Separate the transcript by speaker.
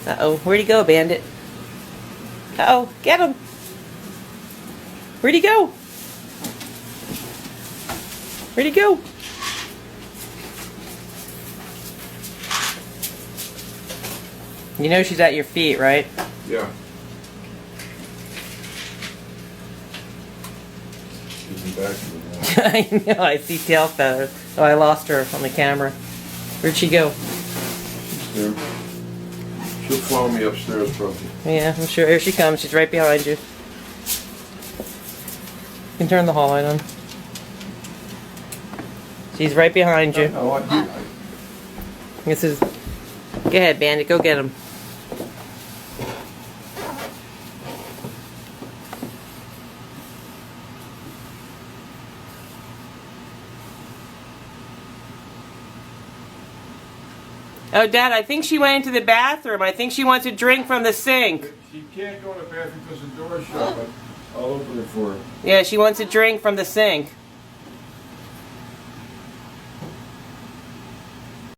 Speaker 1: Uh-oh, where'd he go, Bandit? Uh-oh, get him! Where'd he go? Where'd he go? You know she's at your feet, right?
Speaker 2: Yeah. She's back to the wall.
Speaker 1: I know, I see tail feathers. Oh, I lost her on the camera. Where'd she go?
Speaker 2: There. She'll follow me upstairs, probably.
Speaker 1: Yeah, I'm sure. Here she comes. She's right behind you. You can turn the hall light on. She's right behind you.
Speaker 2: No,
Speaker 1: This is. Go ahead, Bandit. Go get him. Oh, Dad, I think she went into the bathroom. I think she wants a drink from the sink.
Speaker 2: She can't go to the bathroom because the door's shut, but I'll open it for her.
Speaker 1: Yeah, she wants a drink from the sink.